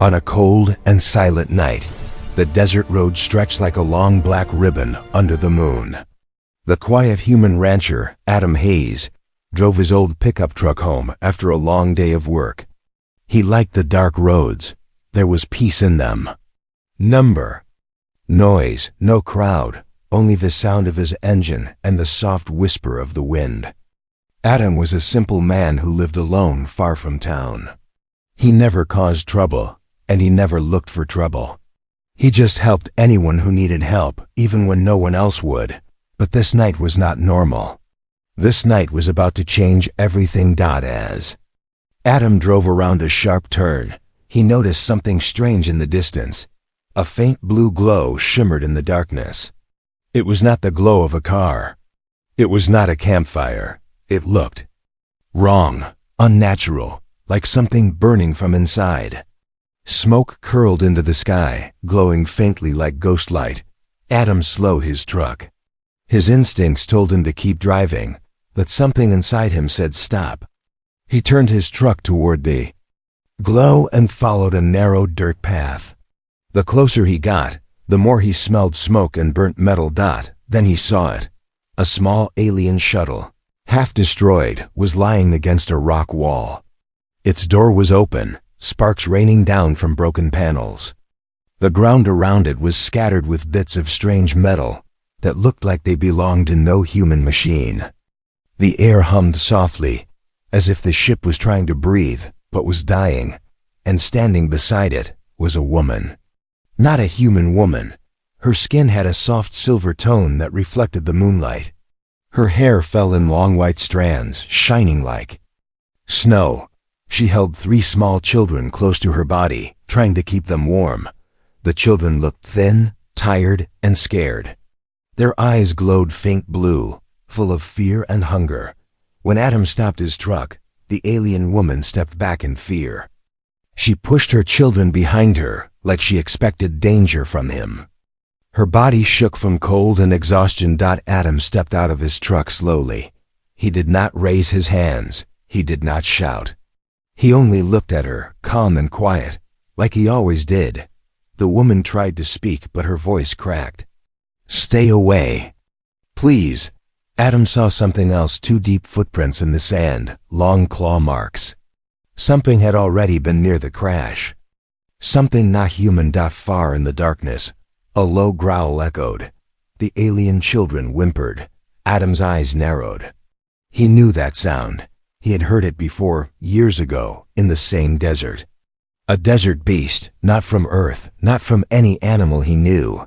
On a cold and silent night, the desert road stretched like a long black ribbon under the moon. The quiet human rancher, Adam Hayes, drove his old pickup truck home after a long day of work. He liked the dark roads. There was peace in them. Noise, no crowd, only the sound of his engine and the soft whisper of the wind. Adam was a simple man who lived alone far from town. He never caused trouble, and he never looked for trouble. He just helped anyone who needed help, even when no one else would. But this night was not normal. This night was about to change everything. As Adam drove around a sharp turn, he noticed something strange in the distance. A faint blue glow shimmered in the darkness. It was not the glow of a car. It was not a campfire. It looked wrong, unnatural, like something burning from inside. Smoke curled into the sky, glowing faintly like ghost light. Adam slowed his truck. His instincts told him to keep driving, but something inside him said stop. He turned his truck toward the glow and followed a narrow dirt path. The closer he got, the more he smelled smoke and burnt metal. Then he saw it. A small alien shuttle, half destroyed, was lying against a rock wall. Its door was open, sparks raining down from broken panels. The ground around it was scattered with bits of strange metal that looked like they belonged to no human machine. The air hummed softly, as if the ship was trying to breathe, but was dying, and standing beside it was a woman. Not a human woman. Her skin had a soft silver tone that reflected the moonlight. Her hair fell in long white strands, shining like snow. She held 3 small children close to her body, trying to keep them warm. The children looked thin, tired, and scared. Their eyes glowed faint blue, full of fear and hunger. When Adam stopped his truck, the alien woman stepped back in fear. She pushed her children behind her, like she expected danger from him. Her body shook from cold and exhaustion. Adam stepped out of his truck slowly. He did not raise his hands. He did not shout. He only looked at her, calm and quiet, like he always did. The woman tried to speak, but her voice cracked. Stay away. Please. Adam saw something else, 2 deep footprints in the sand, long claw marks. Something had already been near the crash. Something not human. Far in the darkness, a low growl echoed. The alien children whimpered. Adam's eyes narrowed. He knew that sound. He had heard it before, years ago, in the same desert. A desert beast, not from Earth, not from any animal he knew.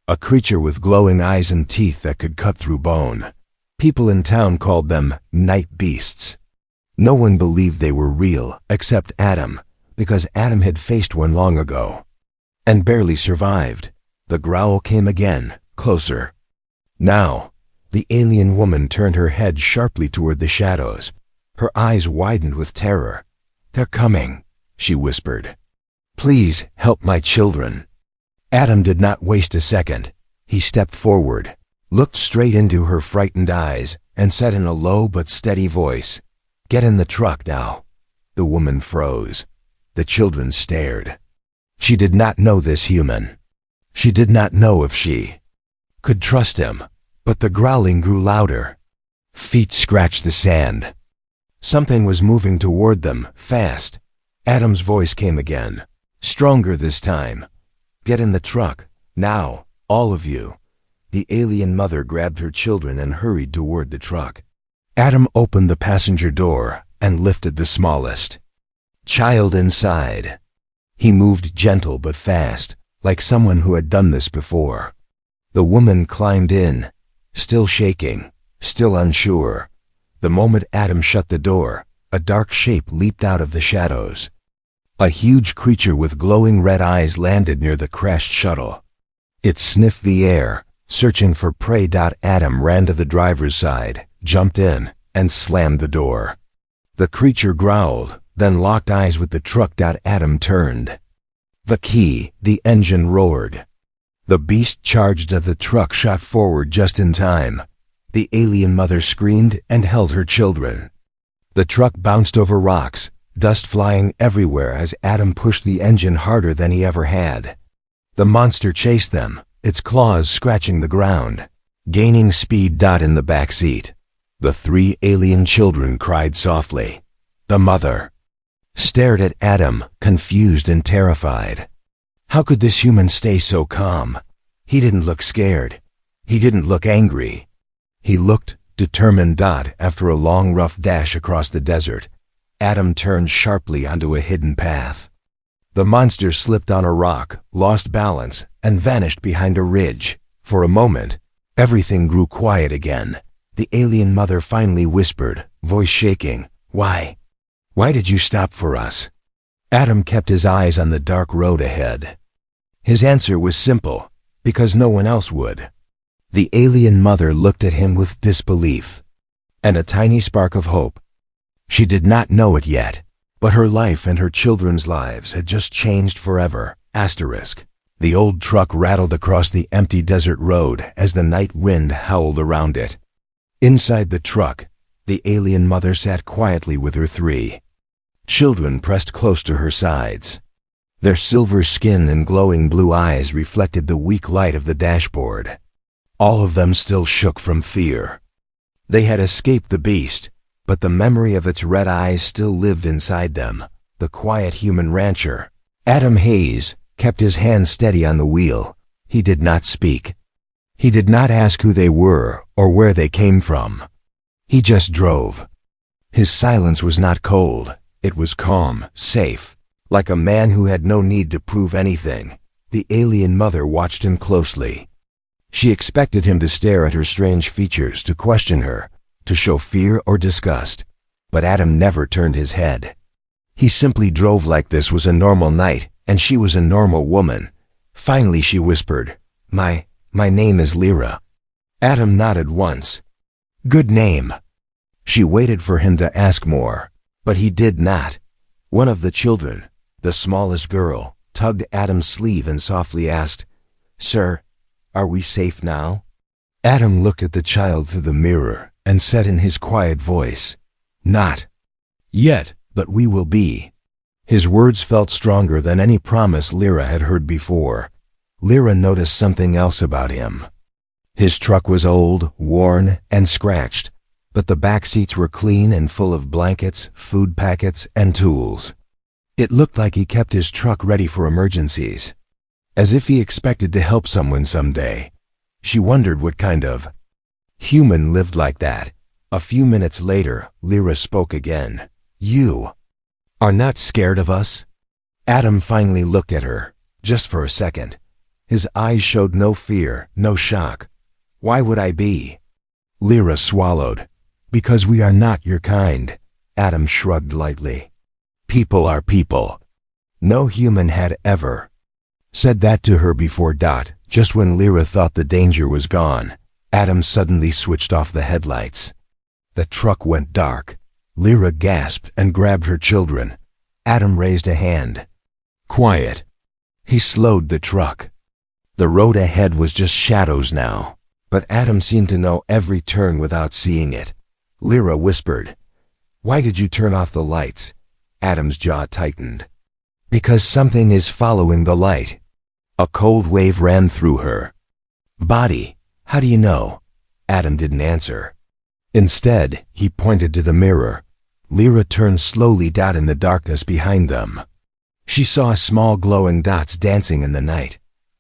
A creature with glowing eyes and teeth that could cut through bone. People in town called them night beasts. No one believed they were real, except Adam, because Adam had faced one long ago. And barely survived. The growl came again, closer. Now, the alien woman turned her head sharply toward the shadows. Her eyes widened with terror. They're coming, she whispered. Please help my children. Adam did not waste a second. He stepped forward, looked straight into her frightened eyes, and said in a low but steady voice, Get in the truck now. The woman froze. The children stared. She did not know this human. She did not know if she could trust him, but the growling grew louder. Feet scratched the sand. Something was moving toward them, fast. Adam's voice came again, stronger this time. Get in the truck, now, all of you. The alien mother grabbed her children and hurried toward the truck. Adam opened the passenger door and lifted the smallest child inside. He moved gentle but fast, like someone who had done this before. The woman climbed in, still shaking, still unsure. The moment Adam shut the door, a dark shape leaped out of the shadows. A huge creature with glowing red eyes landed near the crashed shuttle. It sniffed the air, searching for prey. Adam ran to the driver's side, jumped in, and slammed the door. The creature growled, then locked eyes with the truck. Adam turned the key, the engine roared. The beast charged at the truck, shot forward just in time. The alien mother screamed and held her children. The truck bounced over rocks, dust flying everywhere as Adam pushed the engine harder than he ever had. The monster chased them, its claws scratching the ground, gaining speed. In the back seat, the three alien children cried softly. The mother stared at Adam, confused and terrified. How could this human stay so calm? He didn't look scared. He didn't look angry. He looked determined. After a long, rough dash across the desert, Adam turned sharply onto a hidden path. The monster slipped on a rock, lost balance, and vanished behind a ridge. For a moment, everything grew quiet again. The alien mother finally whispered, voice shaking, "Why? Why did you stop for us?" Adam kept his eyes on the dark road ahead. His answer was simple, because no one else would. The alien mother looked at him with disbelief and a tiny spark of hope. She did not know it yet, but her life and her children's lives had just changed forever. The old truck rattled across the empty desert road as the night wind howled around it. Inside the truck, the alien mother sat quietly with her three children pressed close to her sides. Their silver skin and glowing blue eyes reflected the weak light of the dashboard. All of them still shook from fear. They had escaped the beast, but the memory of its red eyes still lived inside them. The quiet human rancher, Adam Hayes, kept his hand steady on the wheel. He did not speak. He did not ask who they were or where they came from. He just drove. His silence was not cold. It was calm, safe, like a man who had no need to prove anything. The alien mother watched him closely. She expected him to stare at her strange features, to question her, to show fear or disgust. But Adam never turned his head. He simply drove like this was a normal night, and she was a normal woman. Finally she whispered, My name is Lyra." Adam nodded once. "Good name." She waited for him to ask more, but he did not. One of the children, the smallest girl, tugged Adam's sleeve and softly asked, "Sir, are we safe now?" Adam looked at the child through the mirror and said in his quiet voice, "Not yet, but we will be." His words felt stronger than any promise Lyra had heard before. Lyra noticed something else about him. His truck was old, worn, and scratched, but the back seats were clean and full of blankets, food packets, and tools. It looked like he kept his truck ready for emergencies, as if he expected to help someone someday. She wondered what kind of human lived like that. A few minutes later, Lyra spoke again. "You are not scared of us?" Adam finally looked at her, just for a second. His eyes showed no fear, no shock. "Why would I be?" Lyra swallowed. "Because we are not your kind." Adam shrugged lightly. "People are people." No human had ever said that to her before. Just when Lyra thought the danger was gone, Adam suddenly switched off the headlights. The truck went dark. Lyra gasped and grabbed her children. Adam raised a hand. "Quiet." He slowed the truck. The road ahead was just shadows now, but Adam seemed to know every turn without seeing it. Lyra whispered, "Why did you turn off the lights?" Adam's jaw tightened. "Because something is following the light." A cold wave ran through her body. "How do you know?" Adam didn't answer. Instead, he pointed to the mirror. Lyra turned slowly. In the darkness behind them, she saw small glowing dots dancing in the night.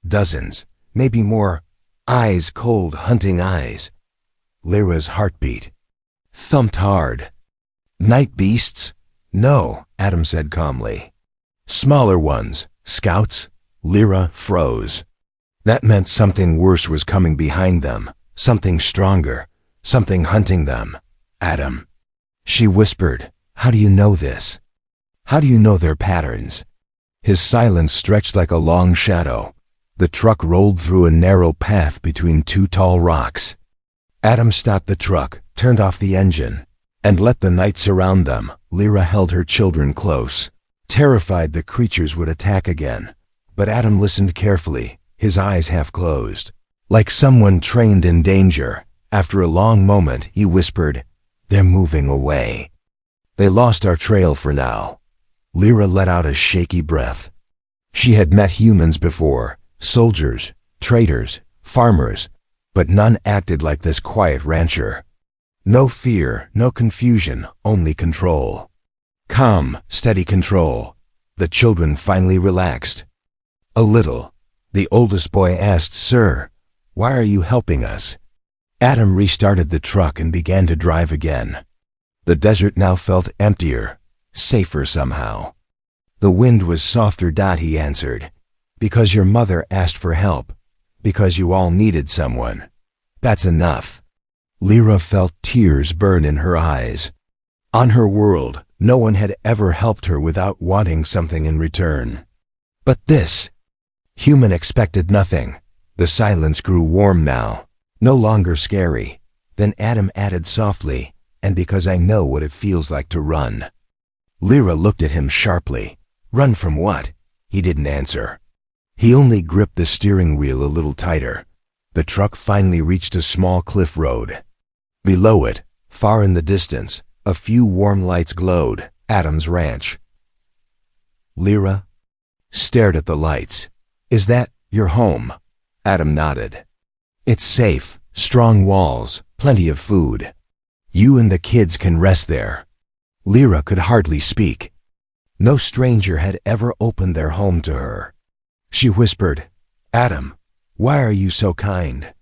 Dozens, maybe more. Eyes, cold, hunting eyes. Lyra's heartbeat thumped hard. "Night beasts?" "No," Adam said calmly. "Smaller ones. Scouts?" Lyra froze. That meant something worse was coming behind them. Something stronger. Something hunting them. "Adam," she whispered, "how do you know this? How do you know their patterns?" His silence stretched like a long shadow. The truck rolled through a narrow path between two tall rocks. Adam stopped the truck, turned off the engine, and let the night surround them. Lyra held her children close, terrified the creatures would attack again. But Adam listened carefully, his eyes half closed, like someone trained in danger. After a long moment, he whispered, "They're moving away. They lost our trail for now. Lyra let out a shaky breath. She had met humans before, soldiers, traders, farmers, but none acted like this quiet rancher. No fear, no confusion, only control. Calm, steady control. The children finally relaxed. A little. The oldest boy asked, "Sir, why are you helping us?" Adam restarted the truck and began to drive again. The desert now felt emptier, safer somehow. The wind was softer. He answered, "Because your mother asked for help. Because you all needed someone. That's enough." Lyra felt tears burn in her eyes. On her world, no one had ever helped her without wanting something in return. But this, human expected nothing. The silence grew warm now, no longer scary. Then Adam added softly, "And because I know what it feels like to run." Lyra looked at him sharply. Run from what? He didn't answer. He only gripped the steering wheel a little tighter. The truck finally reached a small cliff road. Below it, far in the distance, a few warm lights glowed. Adam's ranch. Lyra stared at the lights. "Is that your home?" Adam nodded. "It's safe, strong walls, plenty of food. You and the kids can rest there." Lyra could hardly speak. No stranger had ever opened their home to her. She whispered, "Adam, why are you so kind?"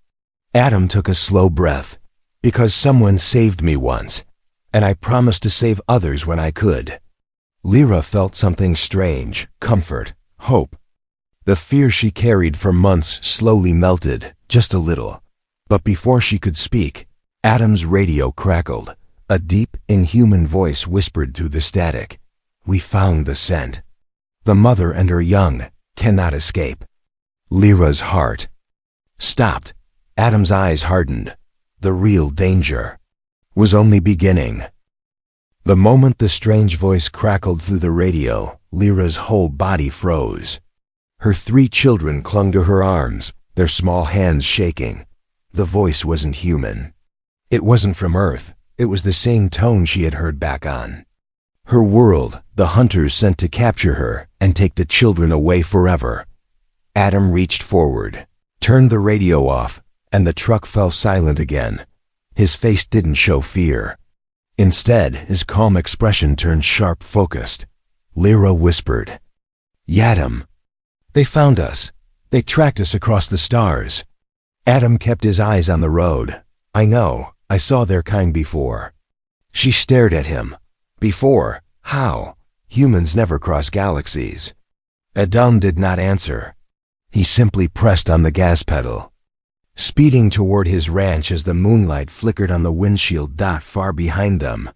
Adam took a slow breath. "Because someone saved me once, and I promised to save others when I could." Lyra felt something strange, comfort, hope. The fear she carried for months slowly melted, just a little. But before she could speak, Adam's radio crackled. A deep, inhuman voice whispered through the static. "We found the scent. The mother and her young cannot escape." Lyra's heart stopped. Adam's eyes hardened. The real danger was only beginning. The moment the strange voice crackled through the radio, Lyra's whole body froze. Her 3 children clung to her arms, their small hands shaking. The voice wasn't human. It wasn't from Earth. It was the same tone she had heard back on. Her world, the hunters sent to capture her and take the children away forever. Adam reached forward, turned the radio off, and the truck fell silent again. His face didn't show fear. Instead, his calm expression turned sharp, focused. Lyra whispered, "Yadam, they found us. They tracked us across the stars." Adam kept his eyes on the road. "I know. I saw their kind before." She stared at him. "Before? How? Humans never cross galaxies." Adam did not answer. He simply pressed on the gas pedal, speeding toward his ranch as the moonlight flickered on the windshield. Far behind them,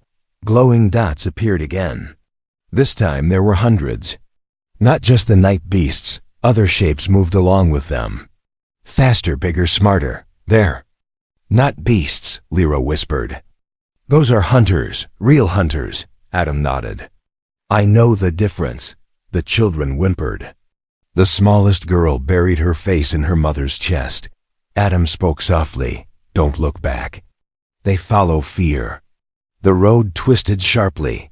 glowing dots appeared again. This time there were hundreds. Not just the night beasts, other shapes moved along with them. Faster, bigger, smarter. "There." "Not beasts," Lyra whispered. "Those are hunters, real hunters," Adam nodded. "I know the difference," the children whimpered. The smallest girl buried her face in her mother's chest. Adam spoke softly, "Don't look back. They follow fear." The road twisted sharply,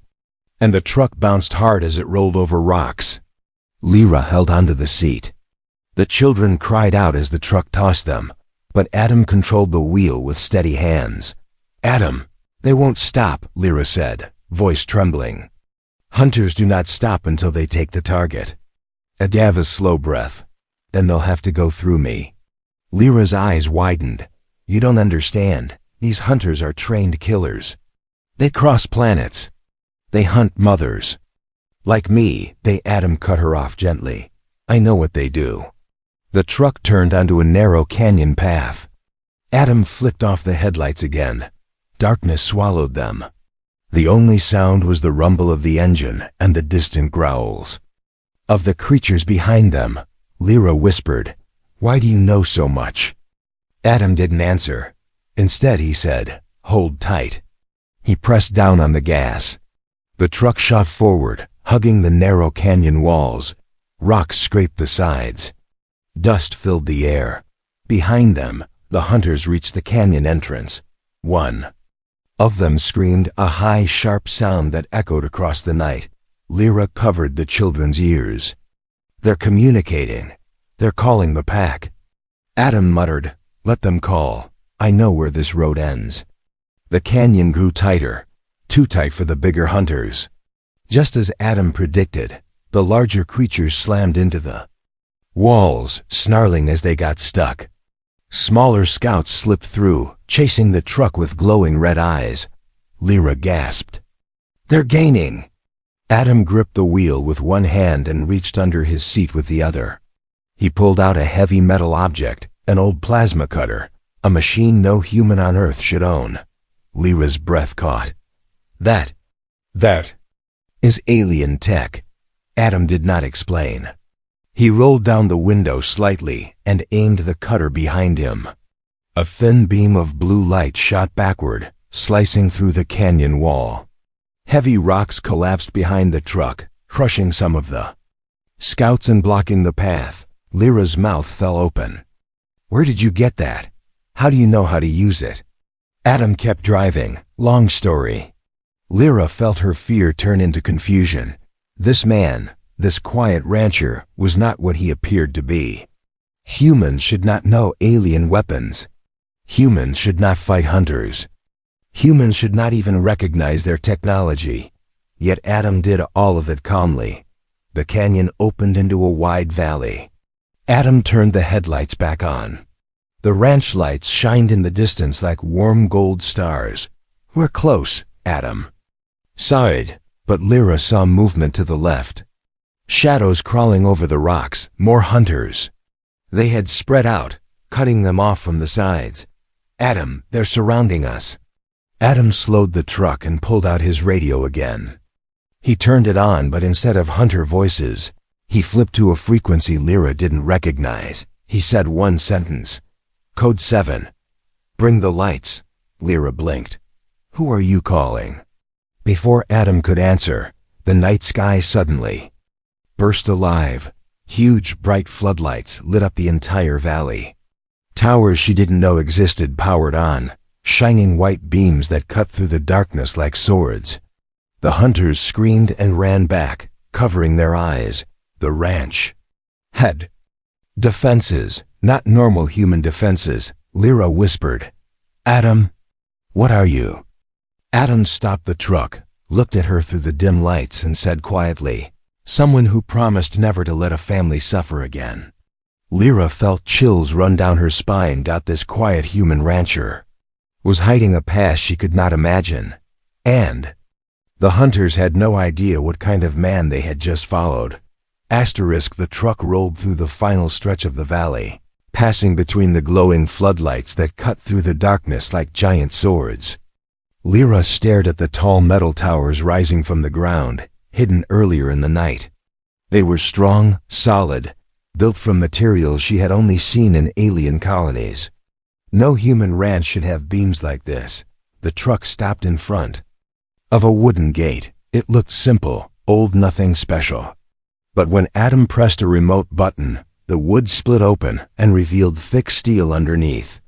and the truck bounced hard as it rolled over rocks. Lyra held onto the seat. The children cried out as the truck tossed them, but Adam controlled the wheel with steady hands. "Adam, they won't stop," Lyra said, voice trembling. "Hunters do not stop until they take the target." Adam gave a slow breath. "Then they'll have to go through me." Lyra's eyes widened. "You don't understand. These hunters are trained killers. They cross planets. They hunt mothers. Like me, they—" Adam cut her off gently. "I know what they do." The truck turned onto a narrow canyon path. Adam flicked off the headlights again. Darkness swallowed them. The only sound was the rumble of the engine and the distant growls of the creatures behind them. Lyra whispered, "Why do you know so much?" Adam didn't answer. Instead, he said, "Hold tight." He pressed down on the gas. The truck shot forward, hugging the narrow canyon walls. Rocks scraped the sides. Dust filled the air. Behind them, the hunters reached the canyon entrance. One of them screamed, a high, sharp sound that echoed across the night. Lyra covered the children's ears. "They're communicating. They're calling the pack." Adam muttered, "Let them call. I know where this road ends." The canyon grew tighter, too tight for the bigger hunters. Just as Adam predicted, the larger creatures slammed into the walls, snarling as they got stuck. Smaller scouts slipped through, chasing the truck with glowing red eyes. Lyra gasped. "They're gaining!" Adam gripped the wheel with one hand and reached under his seat with the other. He pulled out a heavy metal object, an old plasma cutter, a machine no human on Earth should own. Lyra's breath caught. That is alien tech." Adam did not explain. He rolled down the window slightly and aimed the cutter behind him. A thin beam of blue light shot backward, slicing through the canyon wall. Heavy rocks collapsed behind the truck, crushing some of the scouts and blocking the path. Lyra's mouth fell open. "Where did you get that? How do you know how to use it?" Adam kept driving. Long story. Lyra felt her fear turn into confusion. This man, this quiet rancher, was not what he appeared to be. Humans should not know alien weapons. Humans should not fight hunters. Humans should not even recognize their technology. Yet Adam did all of it calmly. The canyon opened into a wide valley. Adam turned the headlights back on. The ranch lights shined in the distance like warm gold stars. "We're close," Adam sighed, but Lyra saw movement to the left. Shadows crawling over the rocks, more hunters. They had spread out, cutting them off from the sides. "Adam, they're surrounding us." Adam slowed the truck and pulled out his radio again. He turned it on, but instead of hunter voices, he flipped to a frequency Lyra didn't recognize. He said one sentence. "Code 7. Bring the lights." Lyra blinked. "Who are you calling?" Before Adam could answer, the night sky suddenly burst alive. Huge, bright floodlights lit up the entire valley. Towers she didn't know existed powered on, shining white beams that cut through the darkness like swords. The hunters screamed and ran back, covering their eyes. The ranch had defenses, not normal human defenses. Lyra whispered, "Adam, what are you?" Adam stopped the truck, looked at her through the dim lights, and said quietly, "Someone who promised never to let a family suffer again." Lyra felt chills run down her spine. This quiet human rancher was hiding a past she could not imagine. And the hunters had no idea what kind of man they had just followed. The truck rolled through the final stretch of the valley, passing between the glowing floodlights that cut through the darkness like giant swords. Lyra stared at the tall metal towers rising from the ground, hidden earlier in the night. They were strong, solid, built from materials she had only seen in alien colonies. No human ranch should have beams like this. The truck stopped in front of a wooden gate. It looked simple, old, nothing special. But when Adam pressed a remote button, the wood split open and revealed thick steel underneath.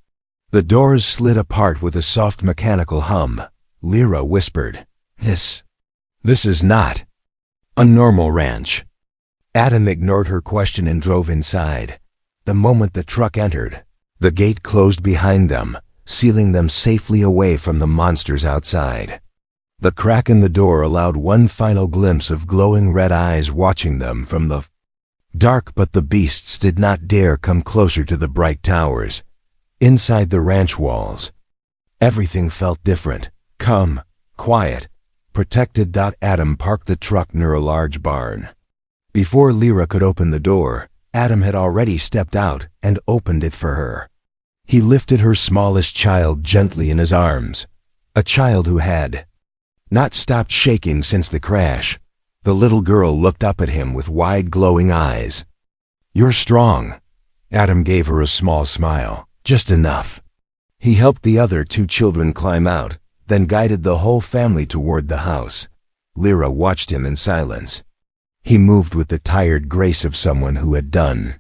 The doors slid apart with a soft mechanical hum. Lyra whispered, This is not a normal ranch." Adam ignored her question and drove inside. The moment the truck entered, the gate closed behind them, sealing them safely away from the monsters outside. The crack in the door allowed one final glimpse of glowing red eyes watching them from the dark, but the beasts did not dare come closer to the bright towers. Inside the ranch walls, everything felt different, calm, quiet, protected. Adam parked the truck near a large barn. Before Lyra could open the door, Adam had already stepped out and opened it for her. He lifted her smallest child gently in his arms, a child who had not stopped shaking since the crash. The little girl looked up at him with wide glowing eyes. "You're strong." Adam gave her a small smile. "Just enough." He helped the other two children climb out, then guided the whole family toward the house. Lyra watched him in silence. He moved with the tired grace of someone who had done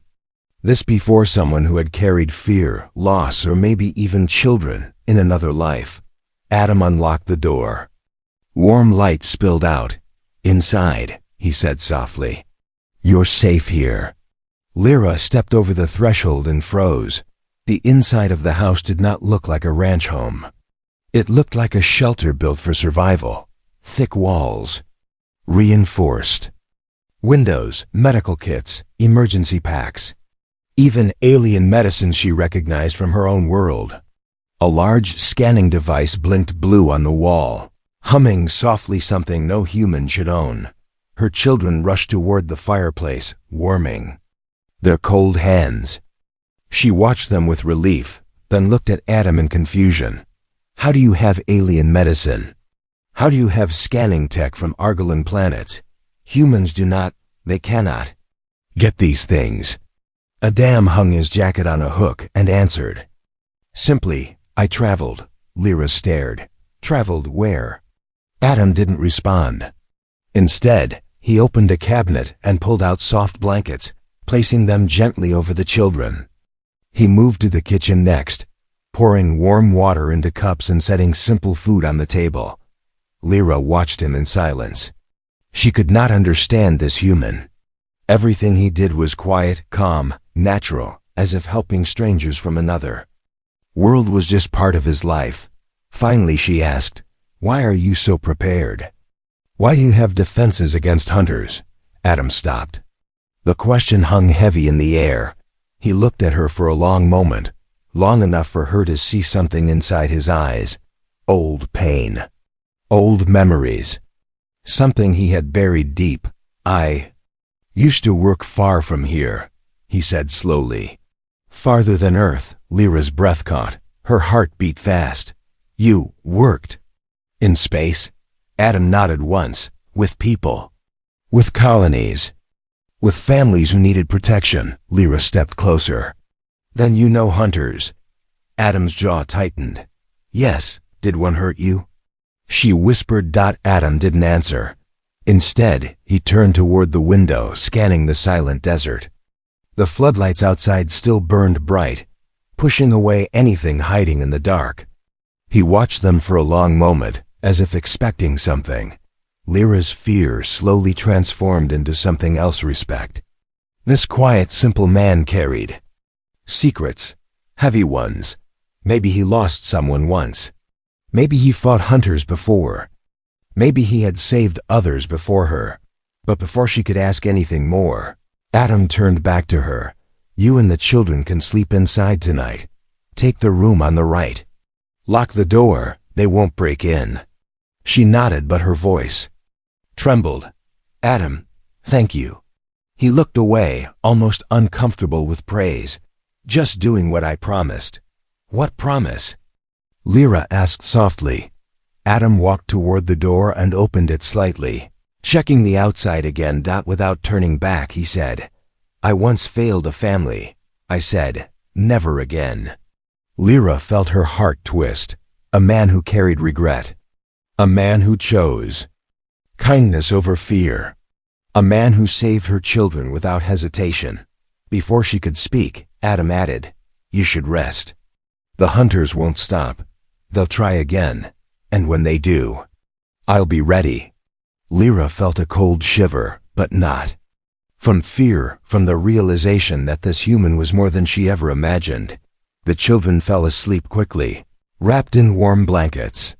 this before, someone who had carried fear, loss, or maybe even children in another life. Adam unlocked the door. Warm light spilled out. Inside, he said softly. "You're safe here." Lyra stepped over the threshold and froze. The inside of the house did not look like a ranch home. It looked like a shelter built for survival. Thick walls, reinforced. Windows, medical kits, emergency packs. Even alien medicine she recognized from her own world. A large scanning device blinked blue on the wall, humming softly something no human should own. Her children rushed toward the fireplace, warming their cold hands. She watched them with relief, then looked at Adam in confusion. "How do you have alien medicine? How do you have scanning tech from Argolan planets? Humans do not, they cannot get these things." Adam hung his jacket on a hook and answered. "Simply, I traveled." Lyra stared. "Traveled where?" Adam didn't respond. Instead, he opened a cabinet and pulled out soft blankets, placing them gently over the children. He moved to the kitchen next, pouring warm water into cups and setting simple food on the table. Lyra watched him in silence. She could not understand this human. Everything he did was quiet, calm, natural, as if helping strangers from another world was just part of his life. Finally she asked, "Why are you so prepared? Why do you have defenses against hunters?" Adam stopped. The question hung heavy in the air. He looked at her for a long moment, long enough for her to see something inside his eyes. Old pain. Old memories. Something he had buried deep. "I used to work far from here," he said slowly. "Farther than Earth." Lyra's breath caught. Her heart beat fast. "You worked in space?" Adam nodded once. "With people. With colonies. With families who needed protection." Lyra stepped closer. "Then you know hunters." Adam's jaw tightened. "Yes. Did one hurt you?" She whispered. Adam didn't answer. Instead, he turned toward the window, scanning the silent desert. The floodlights outside still burned bright, pushing away anything hiding in the dark. He watched them for a long moment, as if expecting something. Lyra's fear slowly transformed into something else: respect. This quiet, simple man carried secrets, heavy ones. Maybe he lost someone once. Maybe he fought hunters before. Maybe he had saved others before her. But before she could ask anything more, Adam turned back to her. "You and the children can sleep inside tonight. Take the room on the right. Lock the door, they won't break in." She nodded, but her voice trembled. "Adam, thank you." He looked away, almost uncomfortable with praise. "Just doing what I promised." "What promise?" Lyra asked softly. Adam walked toward the door and opened it slightly. Checking the outside again. Without turning back, he said, "I once failed a family. I said, never again." Lyra felt her heart twist. A man who carried regret. A man who chose kindness over fear. A man who saved her children without hesitation. Before she could speak, Adam added, "You should rest. The hunters won't stop. They'll try again. And when they do, I'll be ready." Lyra felt a cold shiver, but not from fear, from the realization that this human was more than she ever imagined. The children fell asleep quickly, wrapped in warm blankets.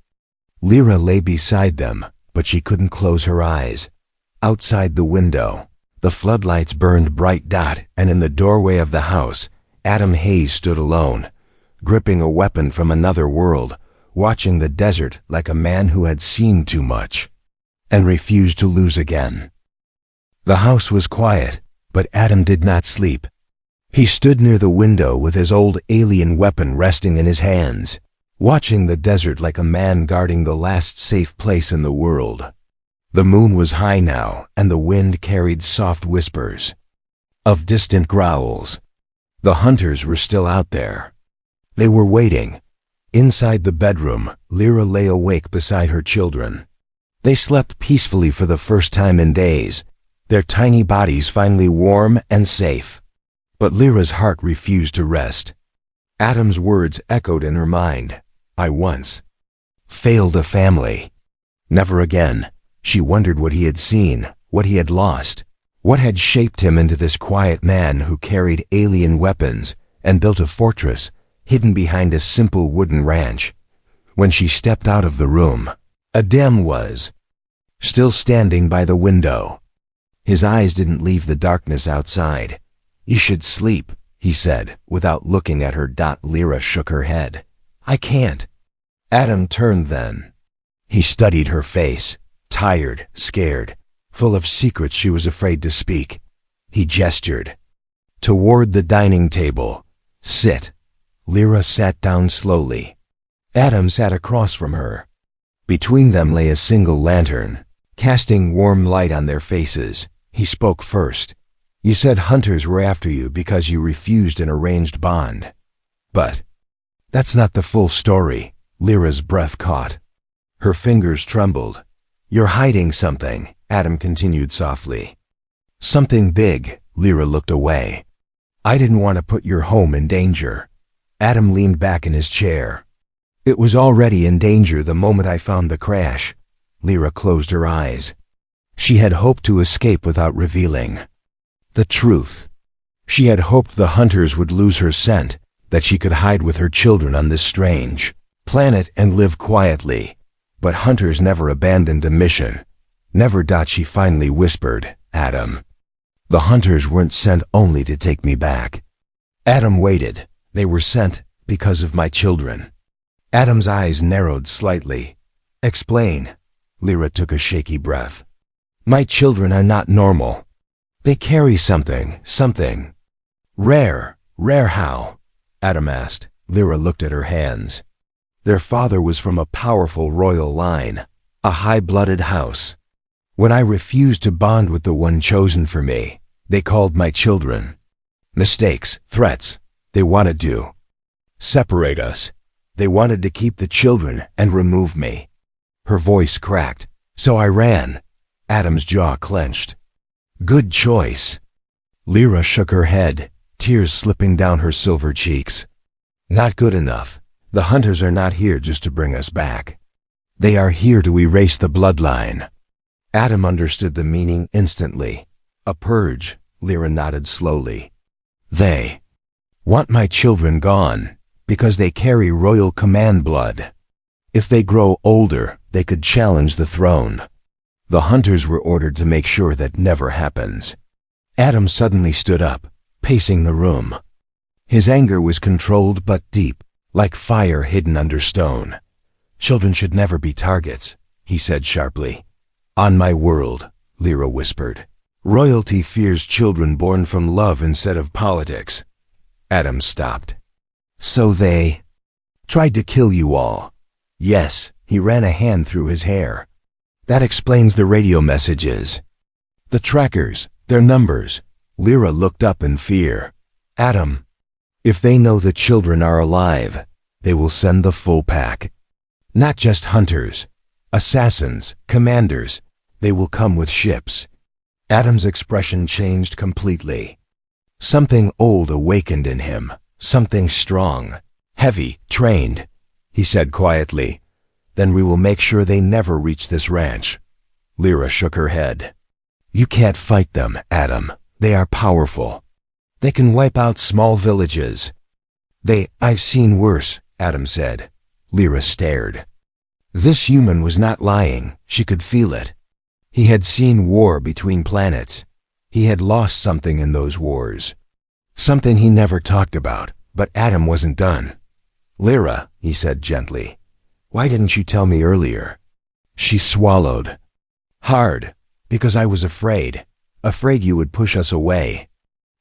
Lyra lay beside them, but she couldn't close her eyes. Outside the window, the floodlights burned bright. And in the doorway of the house, Adam Hayes stood alone, gripping a weapon from another world, watching the desert like a man who had seen too much and refused to lose again. The house was quiet, but Adam did not sleep. He stood near the window with his old alien weapon resting in his hands, watching the desert like a man guarding the last safe place in the world. The moon was high now, and the wind carried soft whispers of distant growls. The hunters were still out there. They were waiting. Inside the bedroom, Lyra lay awake beside her children. They slept peacefully for the first time in days, their tiny bodies finally warm and safe. But Lyra's heart refused to rest. Adam's words echoed in her mind. "I once failed a family. Never again." She wondered what he had seen, what he had lost, what had shaped him into this quiet man who carried alien weapons and built a fortress hidden behind a simple wooden ranch. When she stepped out of the room, Adam was still standing by the window. His eyes didn't leave the darkness outside. "You should sleep," he said, without looking at her. Lyra shook her head. "I can't." Adam turned then. He studied her face, tired, scared, full of secrets she was afraid to speak. He gestured toward the dining table. "Sit." Lyra sat down slowly. Adam sat across from her. Between them lay a single lantern, casting warm light on their faces. He spoke first. "You said hunters were after you because you refused an arranged bond. But that's not the full story." Lyra's breath caught. Her fingers trembled. "You're hiding something," Adam continued softly. "Something big." Lyra looked away. "I didn't want to put your home in danger." Adam leaned back in his chair. "It was already in danger the moment I found the crash." Lyra closed her eyes. She had hoped to escape without revealing the truth. She had hoped the hunters would lose her scent, that she could hide with her children on this strange planet and live quietly. But hunters never abandoned a mission. Never. She finally whispered, "Adam, the hunters weren't sent only to take me back." Adam waited. "They were sent because of my children." Adam's eyes narrowed slightly. "Explain." Lyra took a shaky breath. "My children are not normal. They carry something rare." "Rare how?" Adam asked. Lyra looked at her hands. "Their father was from a powerful royal line, a high-blooded house. When I refused to bond with the one chosen for me, they called my children mistakes, threats. They wanted to separate us. They wanted to keep the children and remove me." Her voice cracked. "So I ran." Adam's jaw clenched. "Good choice." Lyra shook her head, tears slipping down her silver cheeks. "Not good enough. The hunters are not here just to bring us back. They are here to erase the bloodline." Adam understood the meaning instantly. "A purge." Lyra nodded slowly. "They want my children gone because they carry royal command blood. If they grow older, they could challenge the throne. The hunters were ordered to make sure that never happens." Adam suddenly stood up, pacing the room. His anger was controlled but deep, like fire hidden under stone. "Children should never be targets," he said sharply. "On my world," Lyra whispered. "Royalty fears children born from love instead of politics." Adam stopped. "So they tried to kill you all?" "Yes." He ran a hand through his hair. "That explains the radio messages. The trackers, their numbers." Lyra looked up in fear. "Adam, if they know the children are alive, they will send the full pack. Not just hunters, assassins, commanders. They will come with ships." Adam's expression changed completely. Something old awakened in him, something strong, heavy, trained. He said quietly, "Then we will make sure they never reach this ranch." Lyra shook her head. "You can't fight them, Adam. They are powerful. They can wipe out small villages." I've seen worse," Adam said. Lyra stared. This human was not lying. She could feel it. He had seen war between planets. He had lost something in those wars. Something he never talked about, but Adam wasn't done. "Lyra," he said gently, "why didn't you tell me earlier?" She swallowed hard. "Because I was afraid. Afraid you would push us away.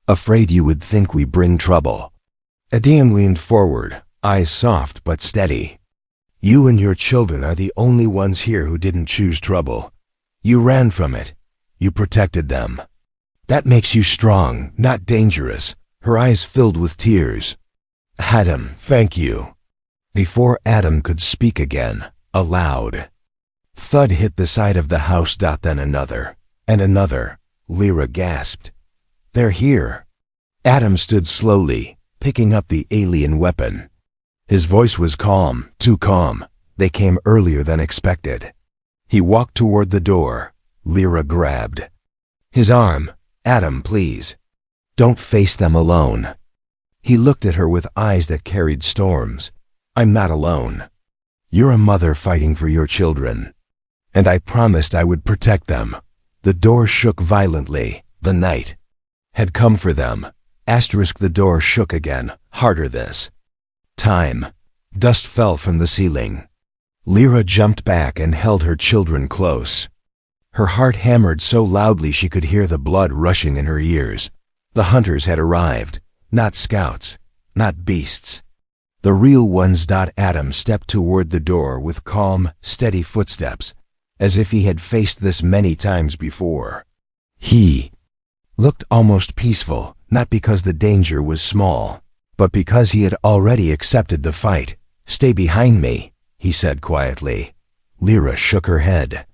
Afraid you would think we bring trouble." Adam leaned forward, eyes soft but steady. "You and your children are the only ones here who didn't choose trouble. You ran from it. You protected them. That makes you strong, not dangerous." Her eyes filled with tears. "Adam, thank you." Before Adam could speak again, a loud thud hit the side of the house. Then another, and another. Lyra gasped. "They're here." Adam stood slowly, picking up the alien weapon. His voice was calm, too calm. They came earlier than expected. He walked toward the door. Lyra grabbed His arm. Adam, please. Don't face them alone. He looked at her with eyes that carried storms. I'm not alone. You're a mother fighting for your children. And I promised I would protect them. The door shook violently. The night had come for them. The door shook again, harder this time. Dust fell from the ceiling. Lyra jumped back and held her children close. Her heart hammered so loudly she could hear the blood rushing in her ears. The hunters had arrived. Not scouts, not beasts. The real ones. Adam stepped toward the door with calm, steady footsteps, as if he had faced this many times before. He looked almost peaceful, not because the danger was small, but because he had already accepted the fight. Stay behind me, he said quietly. Lyra shook her head.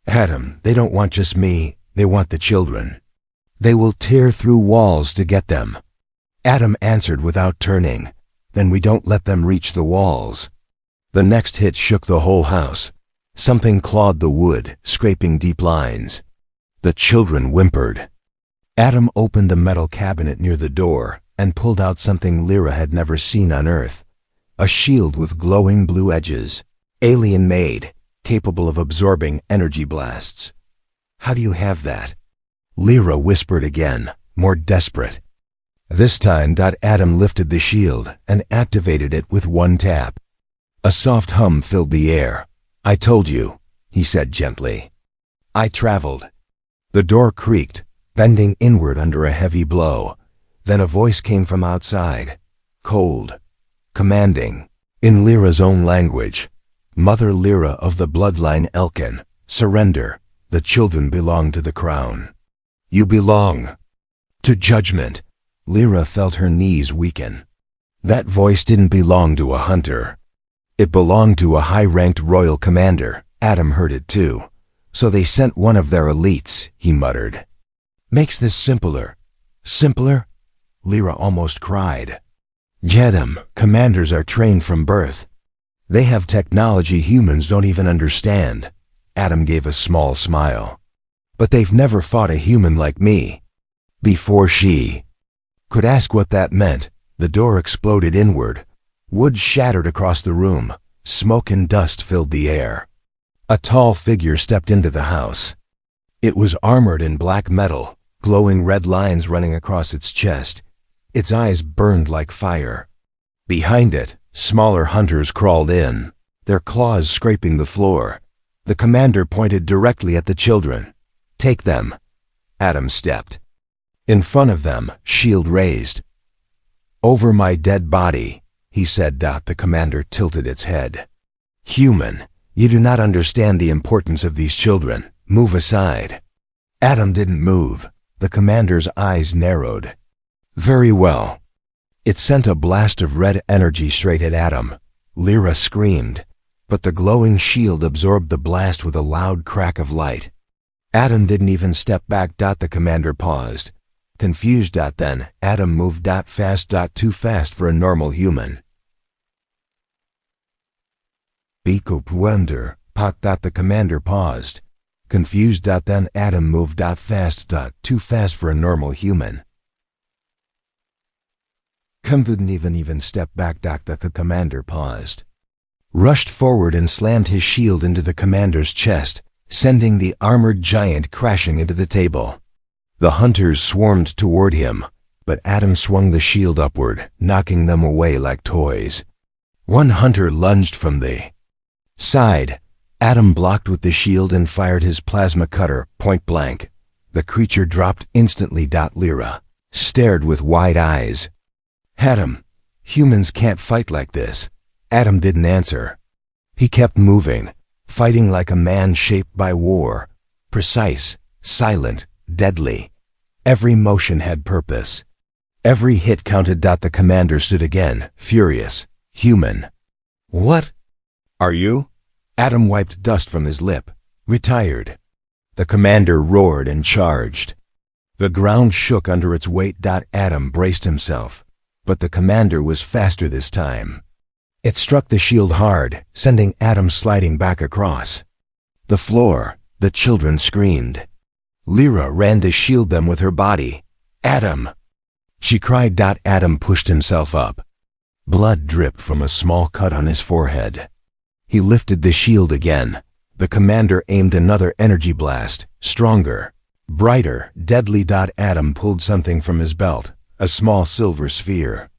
Adam, they don't want just me, they want the children. They will tear through walls to get them. Adam answered without turning. Then we don't let them reach the walls. The next hit shook the whole house. Something clawed the wood, scraping deep lines. The children whimpered. Adam opened a metal cabinet near the door and pulled out something Lyra had never seen on Earth. A shield with glowing blue edges, alien-made, capable of absorbing energy blasts. How do you have that? Lyra whispered again, more desperate. This time, Adam lifted the shield and activated it with one tap. A soft hum filled the air. I told you, he said gently. I traveled. The door creaked, bending inward under a heavy blow. Then a voice came from outside, cold, commanding, in Lyra's own language. Mother Lyra of the bloodline Elkin, surrender. The children belong to the crown. You belong to judgment. Lyra felt her knees weaken. That voice didn't belong to a hunter. It belonged to a high-ranked royal commander. Adam heard it too. So they sent one of their elites, he muttered. Makes this simpler. Simpler? Lyra almost cried. Jedam, commanders are trained from birth. They have technology humans don't even understand. Adam gave a small smile. But they've never fought a human like me. Before she could ask what that meant, the door exploded inward. Wood shattered across the room. Smoke and dust filled the air. A tall figure stepped into the house. It was armored in black metal, glowing red lines running across its chest. Its eyes burned like fire. Behind it, smaller hunters crawled in, their claws scraping the floor. The commander pointed directly at the children. Take them. Adam stepped. In front of them, shield raised. Over my dead body, he said. The commander tilted its head. Human, you do not understand the importance of these children. Move aside. Adam didn't move. The commander's eyes narrowed. Very well. It sent a blast of red energy straight at Adam. Lyra screamed, but the glowing shield absorbed the blast with a loud crack of light. Adam didn't even step back. The commander paused. Confused. Then, Adam moved fast. Too fast for a normal human. Biko Puender, Pot. The commander paused. Confused. Then Adam moved fast. Too fast for a normal human. Couldn't even step back. The commander paused. Rushed forward and slammed his shield into the commander's chest, sending the armored giant crashing into the table. The hunters swarmed toward him, but Adam swung the shield upward, knocking them away like toys. One hunter lunged from the side. Adam blocked with the shield and fired his plasma cutter, point blank. The creature dropped instantly. Lyra stared with wide eyes. Adam, humans can't fight like this. Adam didn't answer. He kept moving, fighting like a man shaped by war. Precise, silent, deadly. Every motion had purpose. Every hit counted. The commander stood again, furious. Human. What are you? Adam wiped dust from his lip. Retired. The commander roared and charged. The ground shook under its weight. Adam braced himself, but the commander was faster this time. It struck the shield hard, sending Adam sliding back across the floor. The children screamed. Lyra ran to shield them with her body. "Adam!" she cried. Adam pushed himself up. Blood dripped from a small cut on his forehead. He lifted the shield again. The commander aimed another energy blast, stronger, brighter, deadly. Adam pulled something from his belt, a small silver sphere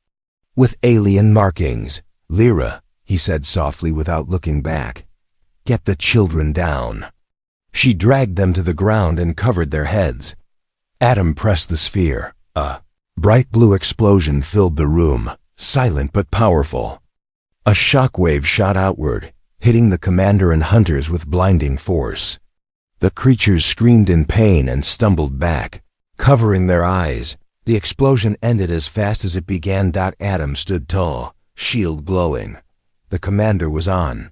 with alien markings. "Lyra," he said softly without looking back, "get the children down." She dragged them to the ground and covered their heads. Adam pressed the sphere. A bright blue explosion filled the room, silent but powerful. A shockwave shot outward, hitting the commander and hunters with blinding force. The creatures screamed in pain and stumbled back, covering their eyes. The explosion ended as fast as it began. Adam stood tall, shield glowing. The commander was on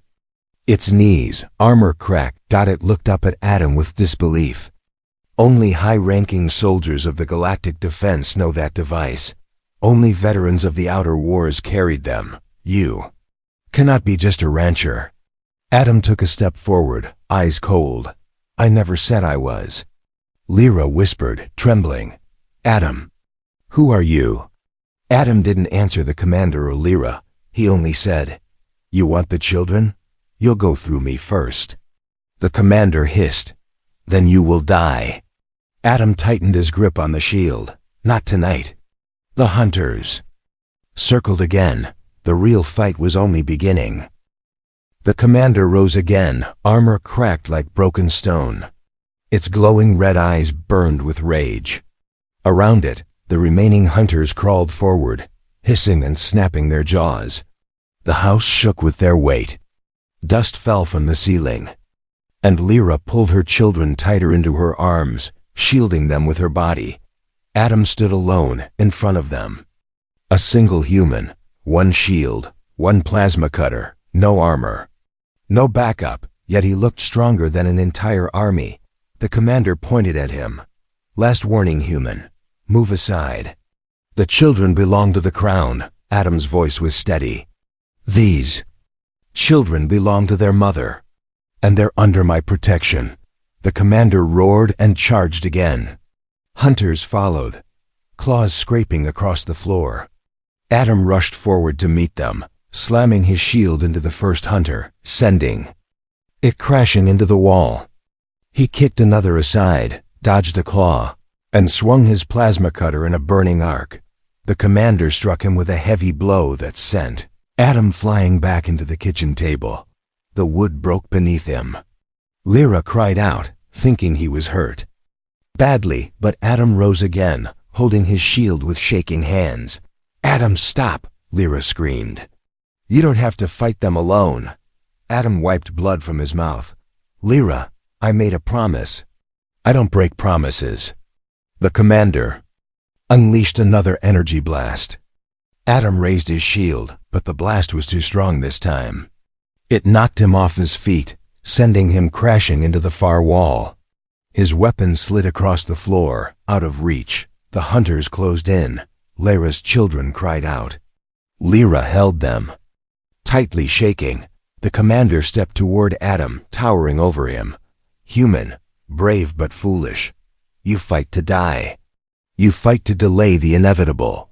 its knees, armor cracked. It looked up at Adam with disbelief. Only high-ranking soldiers of the Galactic Defense know that device. Only veterans of the Outer Wars carried them. You cannot be just a rancher. Adam took a step forward, eyes cold. "I never said I was." Lyra whispered, trembling. "Adam, who are you?" Adam didn't answer the commander or Lyra. He only said, "You want the children? You'll go through me first." The commander hissed, "Then you will die." Adam tightened his grip on the shield. "Not tonight." The hunters circled again. The real fight was only beginning. The commander rose again, armor cracked like broken stone. Its glowing red eyes burned with rage. Around it, the remaining hunters crawled forward, hissing and snapping their jaws. The house shook with their weight. Dust fell from the ceiling, and Lyra pulled her children tighter into her arms, shielding them with her body. Adam stood alone in front of them. A single human, one shield, one plasma cutter, no armor, no backup, yet he looked stronger than an entire army. The commander pointed at him. "Last warning, human. Move aside. The children belong to the crown." Adam's voice was steady. "These children belong to their mother, and they're under my protection." The commander roared and charged again. Hunters followed, claws scraping across the floor. Adam rushed forward to meet them, slamming his shield into the first hunter, sending it crashing into the wall. He kicked another aside, dodged a claw, and swung his plasma cutter in a burning arc. The commander struck him with a heavy blow that sent Adam flying back into the kitchen table. The wood broke beneath him. Lyra cried out, thinking he was hurt badly, but Adam rose again, holding his shield with shaking hands. "Adam, stop!" Lyra screamed. "You don't have to fight them alone." Adam wiped blood from his mouth. "Lyra, I made a promise. I don't break promises." The commander unleashed another energy blast. Adam raised his shield, but the blast was too strong this time. It knocked him off his feet, sending him crashing into the far wall. His weapon slid across the floor, out of reach. The hunters closed in. Lyra's children cried out. Lyra held them, tightly shaking. The commander stepped toward Adam, towering over him. "Human, brave but foolish. You fight to die. You fight to delay the inevitable."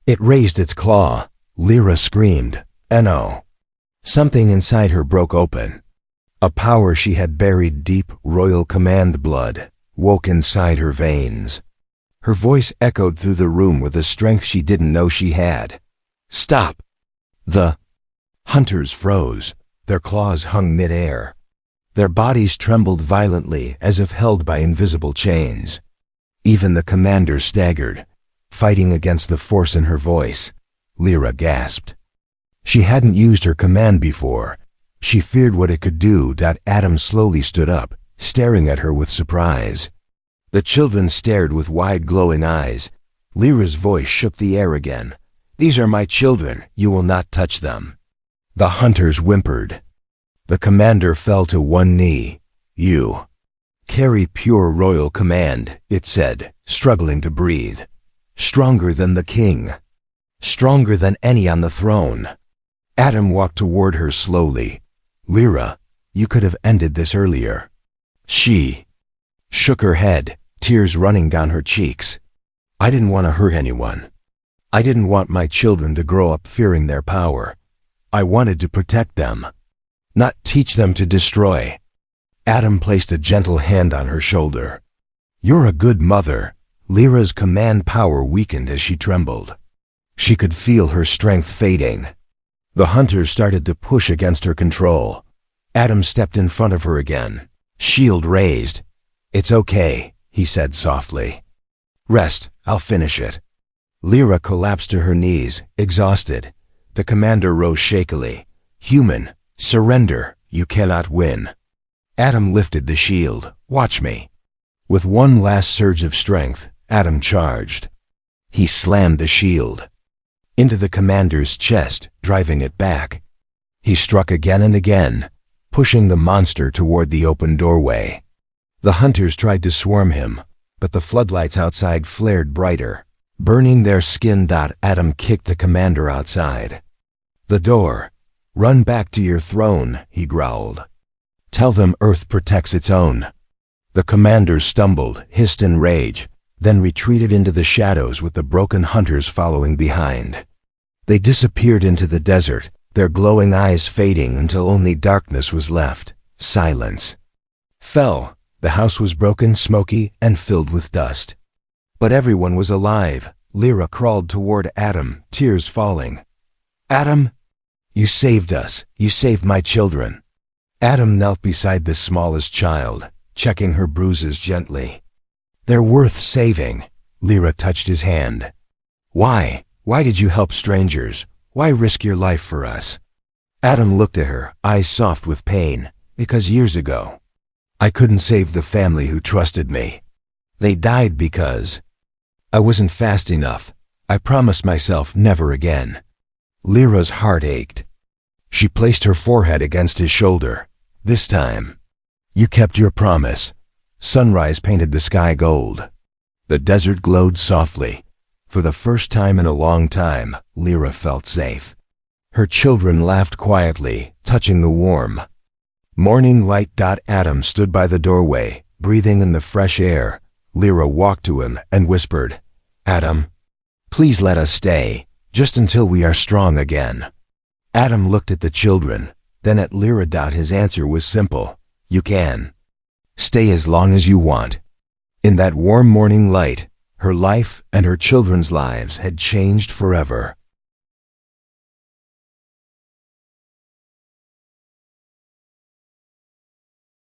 It raised its claw. Lyra screamed, "No!" Something inside her broke open. A power she had buried deep, royal command blood, woke inside her veins. Her voice echoed through the room with a strength she didn't know she had. "Stop!" The hunters froze. Their claws hung mid-air. Their bodies trembled violently as if held by invisible chains. Even the commander staggered, fighting against the force in her voice. Lyra gasped. She hadn't used her command before. She feared what it could do. Adam slowly stood up, staring at her with surprise. The children stared with wide glowing eyes. Lyra's voice shook the air again. "These are my children. You will not touch them." The hunters whimpered. The commander fell to one knee. "You carry pure royal command," it said, struggling to breathe. "Stronger than the king. Stronger than any on the throne." Adam walked toward her slowly. "Lyra, you could have ended this earlier." She shook her head. tears running down her cheeks. I didn't want to hurt anyone. I didn't want my children to grow up fearing their power. I wanted to protect them, not teach them to destroy. Adam placed a gentle hand on her shoulder. You're a good mother. Lyra's command power weakened as she trembled. She could feel her strength fading. The hunters started to push against her control. Adam stepped in front of her again, shield raised. It's okay, he said softly. Rest, I'll finish it. Lyra collapsed to her knees, exhausted. The commander rose shakily. Human, surrender, you cannot win. Adam lifted the shield. Watch me. With one last surge of strength, Adam charged. He slammed the shield into the commander's chest, driving it back. He struck again and again, pushing the monster toward the open doorway. The hunters tried to swarm him, but the floodlights outside flared brighter, burning their skin. Adam kicked the commander outside. The door. Run back to your throne, he growled. Tell them Earth protects its own. The commander stumbled, hissed in rage, then retreated into the shadows with the broken hunters following behind. They disappeared into the desert, their glowing eyes fading until only darkness was left. Silence fell. The house was broken, smoky, and filled with dust. But everyone was alive. Lyra crawled toward Adam, tears falling. Adam, you saved us. You saved my children. Adam knelt beside the smallest child, checking her bruises gently. They're worth saving. Lyra touched his hand. Why? Why did you help strangers? Why risk your life for us? Adam looked at her, eyes soft with pain. Because years ago, I couldn't save the family who trusted me. They died because I wasn't fast enough. I promised myself never again. Lyra's heart ached. She placed her forehead against his shoulder. This time, you kept your promise. Sunrise painted the sky gold. The desert glowed softly. For the first time in a long time, Lyra felt safe. Her children laughed quietly, touching the warm morning light. Adam stood by the doorway, breathing in the fresh air. Lyra walked to him and whispered, Adam, please let us stay, just until we are strong again. Adam looked at the children, then at Lyra. His answer was simple. You can stay as long as you want. In that warm morning light, her life and her children's lives had changed forever.